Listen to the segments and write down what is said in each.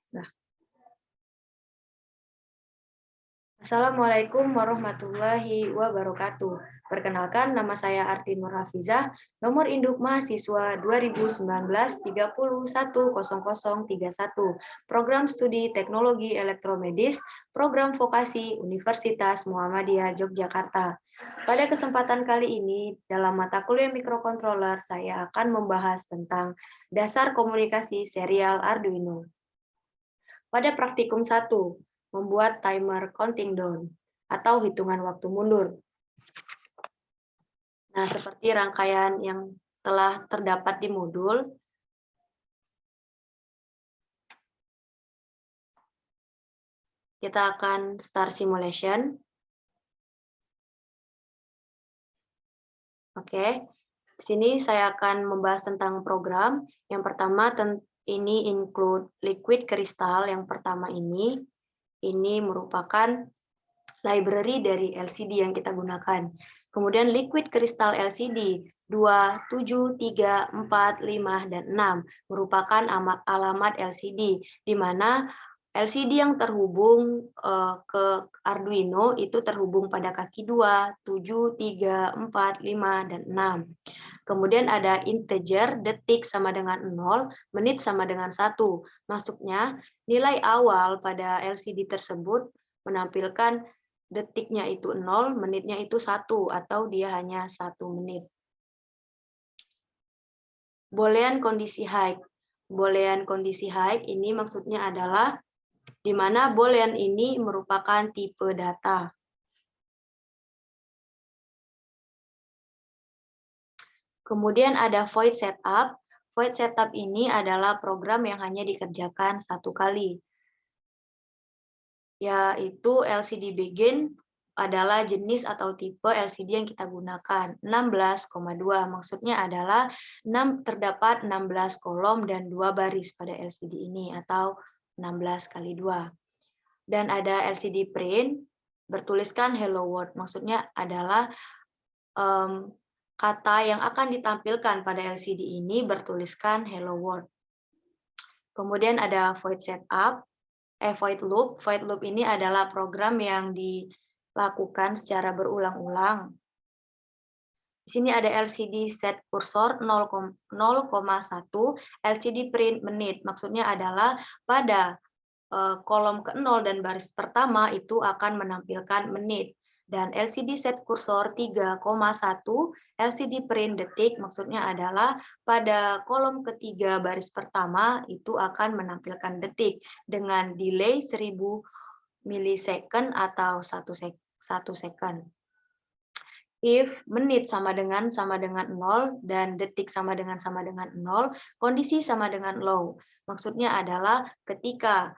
Nah, Assalamualaikum warahmatullahi wabarakatuh. Perkenalkan, nama saya Artin Nurhafizah, nomor induk mahasiswa 2019-310031, program studi teknologi elektromedis, program vokasi Universitas Muhammadiyah Yogyakarta. Pada kesempatan kali ini, dalam mata kuliah mikrokontroler, saya akan membahas tentang dasar komunikasi serial Arduino. Pada praktikum 1, membuat timer counting down atau hitungan waktu mundur. Nah, seperti rangkaian yang telah terdapat di modul, kita akan start simulation. Oke, di sini saya akan membahas tentang program. Yang pertama, ini include liquid crystal. Yang pertama ini merupakan library dari LCD yang kita gunakan. Kemudian liquid crystal LCD 2, 7, 3, 4, 5, dan 6 merupakan alamat LCD, di mana LCD yang terhubung ke Arduino itu terhubung pada kaki 2, 7, 3, 4, 5, dan 6. Kemudian ada integer, detik sama dengan 0, menit sama dengan 1. Maksudnya, nilai awal pada LCD tersebut menampilkan detiknya itu 0, menitnya itu 1, atau dia hanya 1 menit. Boolean kondisi high. Boolean kondisi high ini maksudnya adalah di mana boolean ini merupakan tipe data. Kemudian ada void setup. Void setup ini adalah program yang hanya dikerjakan satu kali, yaitu LCD begin adalah jenis atau tipe LCD yang kita gunakan. 16,2 maksudnya adalah terdapat 16 kolom dan 2 baris pada LCD ini, atau 16 kali 2. Dan ada LCD print bertuliskan hello world, maksudnya adalah kata yang akan ditampilkan pada LCD ini bertuliskan hello world. Kemudian ada void setup, void loop. Void loop ini adalah program yang dilakukan secara berulang-ulang. Di sini ada LCD set kursor 0,1, LCD print menit. Maksudnya adalah pada kolom ke-0 dan baris pertama itu akan menampilkan menit. Dan LCD set kursor 3,1, LCD print detik, maksudnya adalah pada kolom ketiga baris pertama itu akan menampilkan detik dengan delay 1000 milisecond atau 1 second. If menit sama dengan 0 dan detik sama dengan 0, kondisi sama dengan low. Maksudnya adalah ketika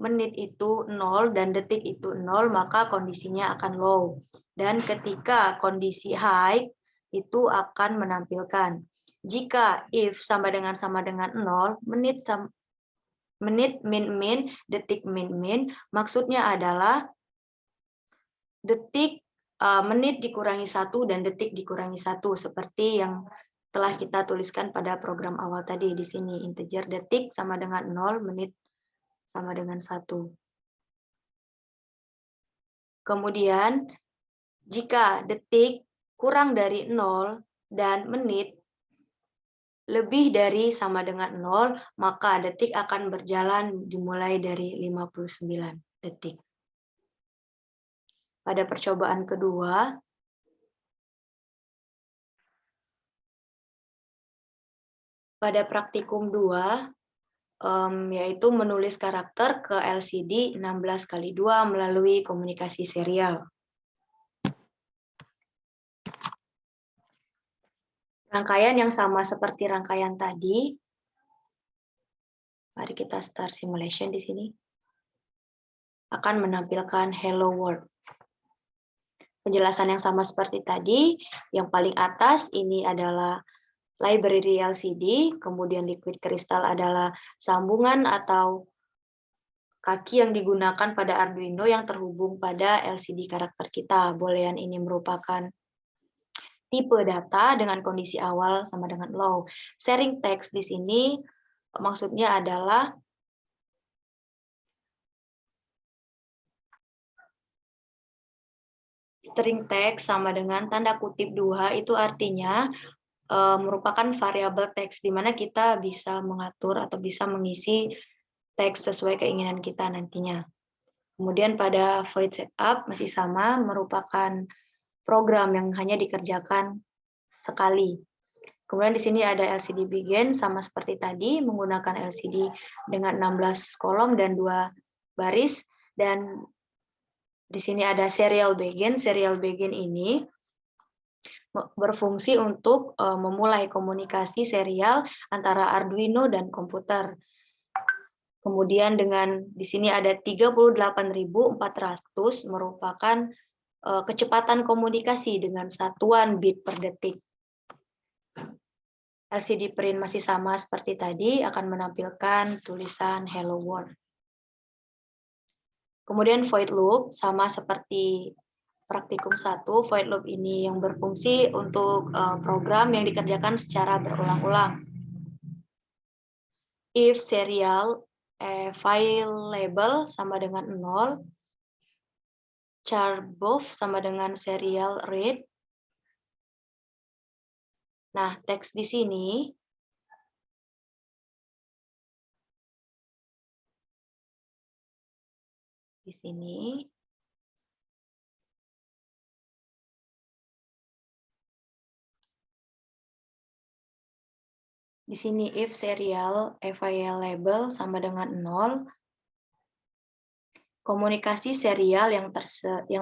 menit itu 0 dan detik itu 0, maka kondisinya akan low. Dan ketika kondisi high, itu akan menampilkan. Jika if sama dengan 0, menit min, detik min, maksudnya adalah detik, menit dikurangi 1 dan detik dikurangi 1, seperti yang telah kita tuliskan pada program awal tadi di sini. Integer detik sama dengan 0, menit sama dengan 1. Kemudian, jika detik kurang dari 0 dan menit lebih dari sama dengan 0, maka detik akan berjalan dimulai dari 59 detik. Pada percobaan kedua, pada praktikum 2, yaitu menulis karakter ke LCD 16 kali 2 melalui komunikasi serial. Rangkaian yang sama seperti rangkaian tadi. Mari kita start simulation di sini. Akan menampilkan hello world. Penjelasan yang sama seperti tadi. Yang paling atas ini adalah library LCD, kemudian liquid crystal adalah sambungan atau kaki yang digunakan pada Arduino yang terhubung pada LCD karakter kita. Boolean ini merupakan tipe data dengan kondisi awal sama dengan low. Sharing text di sini maksudnya adalah String text sama dengan tanda kutip 2 itu artinya merupakan variabel teks di mana kita bisa mengatur atau bisa mengisi teks sesuai keinginan kita nantinya. Kemudian pada void setup masih sama, merupakan program yang hanya dikerjakan sekali. Kemudian di sini ada LCD begin sama seperti tadi, menggunakan LCD dengan 16 kolom dan 2 baris, dan di sini ada serial begin. Serial begin ini berfungsi untuk memulai komunikasi serial antara Arduino dan komputer. Kemudian dengan di sini ada 38.400 merupakan kecepatan komunikasi dengan satuan bit per detik. LCD print masih sama seperti tadi, akan menampilkan tulisan Hello World. Kemudian void loop sama seperti praktikum 1, void loop ini yang berfungsi untuk program yang dikerjakan secara berulang-ulang. If serial file label sama dengan 0, char both sama dengan serial read. Nah, teks di sini Di sini if serial file label sama dengan 0, komunikasi serial yang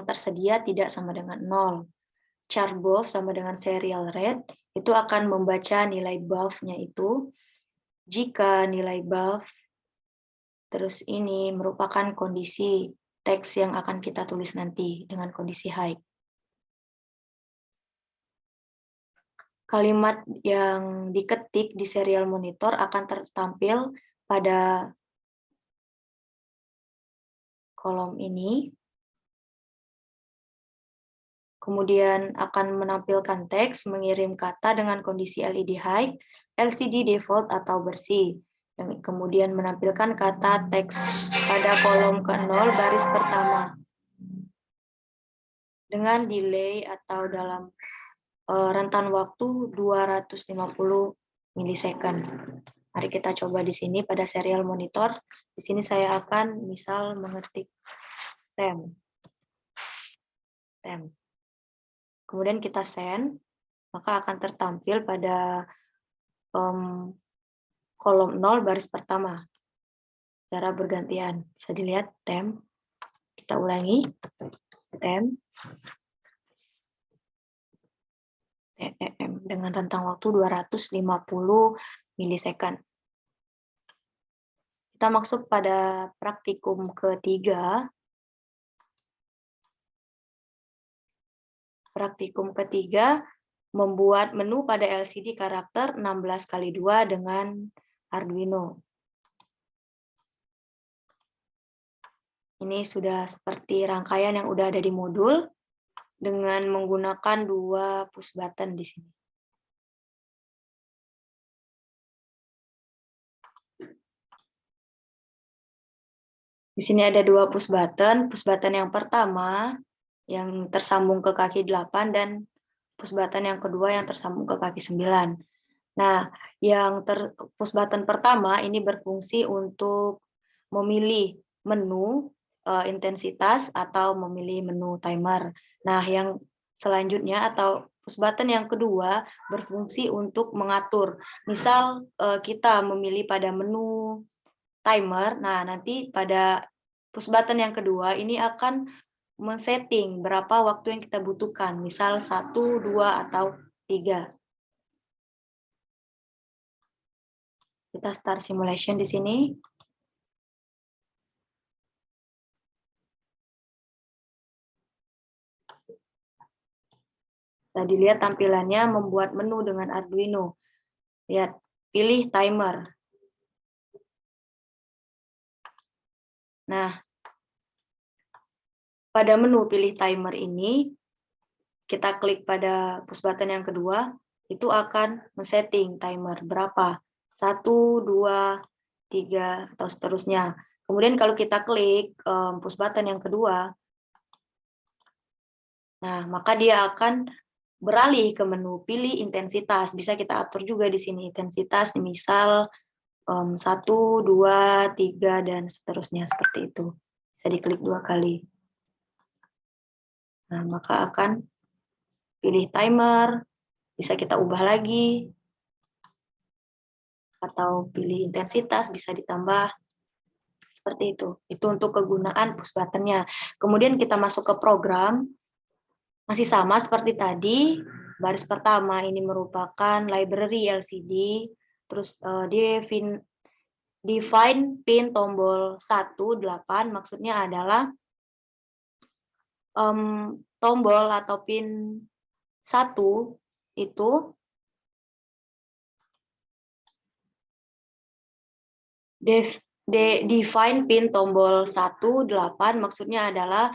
tersedia tidak sama dengan 0. Char both sama dengan serial read itu akan membaca nilai buff-nya itu jika nilai buff terus ini merupakan kondisi teks yang akan kita tulis nanti dengan kondisi high. Kalimat yang diketik di serial monitor akan tertampil pada kolom ini. Kemudian akan menampilkan teks mengirim kata dengan kondisi LED high, LCD default atau bersih. Dan kemudian menampilkan kata teks pada kolom ke-0 baris pertama. Dengan delay atau dalam rentan waktu 250 milisecond. Mari kita coba di sini pada serial monitor. Di sini saya akan misal mengetik temp. Kemudian kita send, maka akan tertampil pada kolom 0 baris pertama. Secara bergantian. Bisa dilihat temp. Kita ulangi. Temp. Dengan rentang waktu 250 milisecond. Kita masuk pada praktikum ketiga. Praktikum ketiga, membuat menu pada LCD karakter 16x2 dengan Arduino. Ini sudah seperti rangkaian yang udah ada di modul dengan menggunakan 2 push button di sini. Di sini ada 2 push button. Push button yang pertama yang tersambung ke kaki 8 dan push button yang kedua yang tersambung ke kaki 9. Nah, yang push button pertama ini berfungsi untuk memilih menu intensitas atau memilih menu timer. Nah, yang selanjutnya atau push button yang kedua berfungsi untuk mengatur. Misal kita memilih pada menu timer, nah nanti pada push button yang kedua ini akan men-setting berapa waktu yang kita butuhkan, misal 1, 2, atau 3. Kita start simulation di sini. Nah, dilihat tampilannya membuat menu dengan Arduino. Lihat, pilih timer. Nah, pada menu pilih timer ini, kita klik pada push button yang kedua, itu akan men-setting timer berapa. 1, 2, 3, atau seterusnya. Kemudian kalau kita klik push button yang kedua, Nah, maka dia akan beralih ke menu pilih intensitas. Bisa kita atur juga di sini intensitas, misal 1, 2, 3, dan seterusnya seperti itu. Bisa diklik 2 kali. Nah, maka akan pilih timer, bisa kita ubah lagi, atau pilih intensitas, bisa ditambah, seperti itu. Itu untuk kegunaan push button-nya. Kemudian kita masuk ke program, masih sama seperti tadi. Baris pertama ini merupakan library LCD, terus define pin tombol 18, maksudnya adalah tombol atau pin 1 itu define pin tombol 18, maksudnya adalah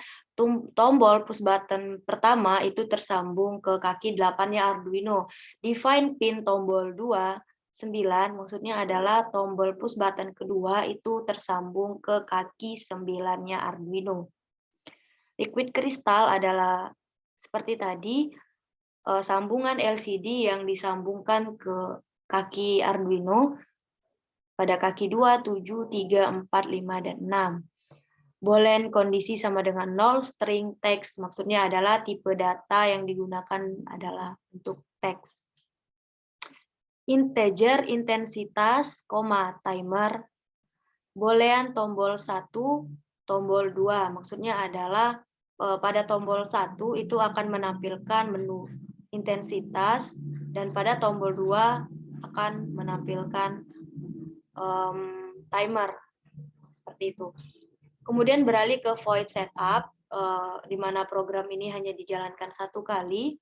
tombol push button pertama itu tersambung ke kaki 8-nya Arduino. Define pin tombol 2, 9, maksudnya adalah tombol push button kedua itu tersambung ke kaki 9-nya Arduino. Liquid crystal adalah seperti tadi, sambungan LCD yang disambungkan ke kaki Arduino pada kaki 2, 7, 3, 4, 5, dan 6. Boolean kondisi sama dengan 0, string text, maksudnya adalah tipe data yang digunakan adalah untuk teks. Integer intensitas, timer, boolean tombol 1, tombol 2, maksudnya adalah pada tombol 1 itu akan menampilkan menu intensitas, dan pada tombol 2 akan menampilkan timer, seperti itu. Kemudian beralih ke void setup, di mana program ini hanya dijalankan 1 kali.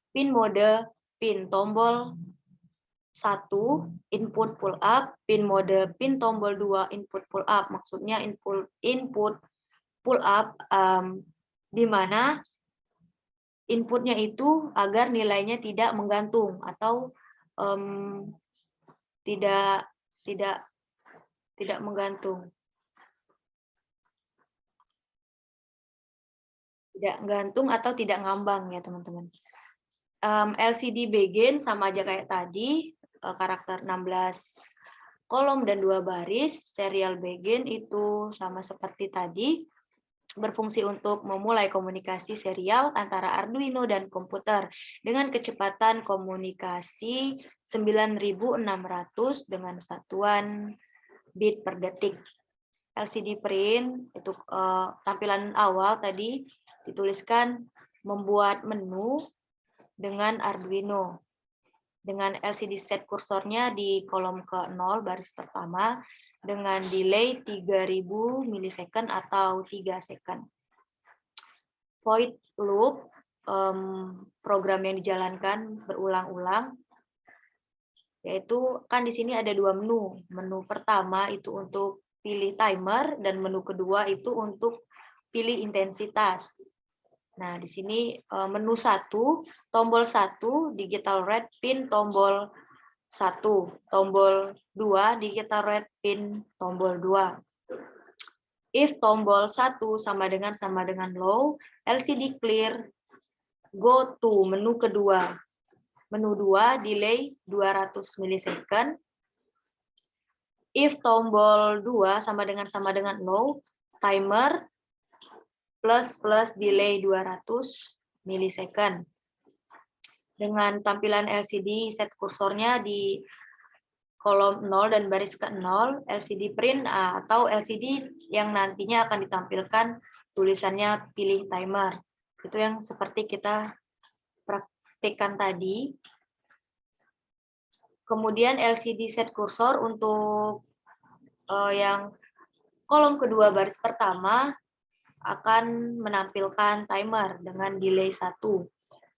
Pin mode, pin tombol 1, input pull up, pin mode, pin tombol 2, input pull up. Maksudnya input pull up, di mana inputnya itu agar nilainya tidak menggantung atau tidak menggantung. Tidak gantung atau tidak ngambang ya teman-teman. LCD begin sama aja kayak tadi, karakter 16 kolom dan 2 baris. Serial begin itu sama seperti tadi, berfungsi untuk memulai komunikasi serial antara Arduino dan komputer dengan kecepatan komunikasi 9600 dengan satuan bit per detik. LCD print itu tampilan awal tadi dituliskan membuat menu dengan Arduino. Dengan LCD set kursornya di kolom ke-0 baris pertama dengan delay 3000 milisecond atau 3 second. Void loop, program yang dijalankan berulang-ulang, yaitu kan di sini ada 2 menu. Menu pertama itu untuk pilih timer, dan menu kedua itu untuk pilih intensitas. Nah, di sini menu 1, tombol 1, digital red pin tombol 1, tombol 2, digital red pin tombol 2. If tombol 1 sama dengan low, LCD clear, go to menu kedua. Menu 2, delay 200 milisecond. If tombol 2 sama dengan low, timer plus delay 200 milisecond. Dengan tampilan LCD set kursornya di kolom 0 dan baris ke-0, LCD print atau LCD yang nantinya akan ditampilkan tulisannya pilih timer. Itu yang seperti kita praktikkan tadi. Kemudian LCD set kursor untuk yang kolom kedua baris pertama akan menampilkan timer dengan delay 1.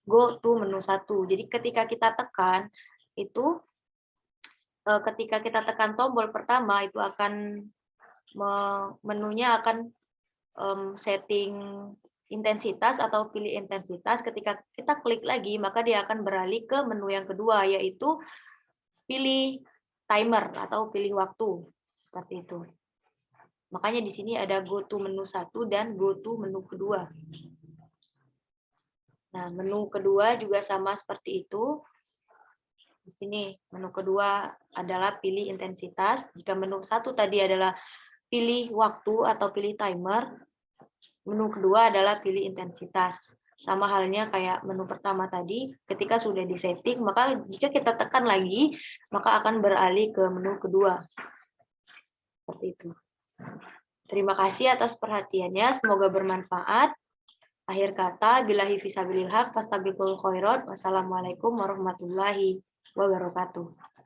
Go to menu 1. Jadi ketika kita tekan itu, ketika kita tekan tombol pertama itu akan menunya akan setting intensitas atau pilih intensitas. Ketika kita klik lagi maka dia akan beralih ke menu yang kedua, yaitu pilih timer atau pilih waktu, seperti itu. Makanya di sini ada go to menu 1 dan go to menu kedua. Nah, menu kedua juga sama seperti itu. Di sini menu kedua adalah pilih intensitas. Jika menu satu tadi adalah pilih waktu atau pilih timer, menu kedua adalah pilih intensitas. Sama halnya kayak menu pertama tadi, ketika sudah disetting, maka jika kita tekan lagi, maka akan beralih ke menu kedua. Seperti itu. Terima kasih atas perhatiannya, semoga bermanfaat. Akhir kata, billahi fisabilil haq, fastabiqul khairat. Wassalamualaikum warahmatullahi wabarakatuh.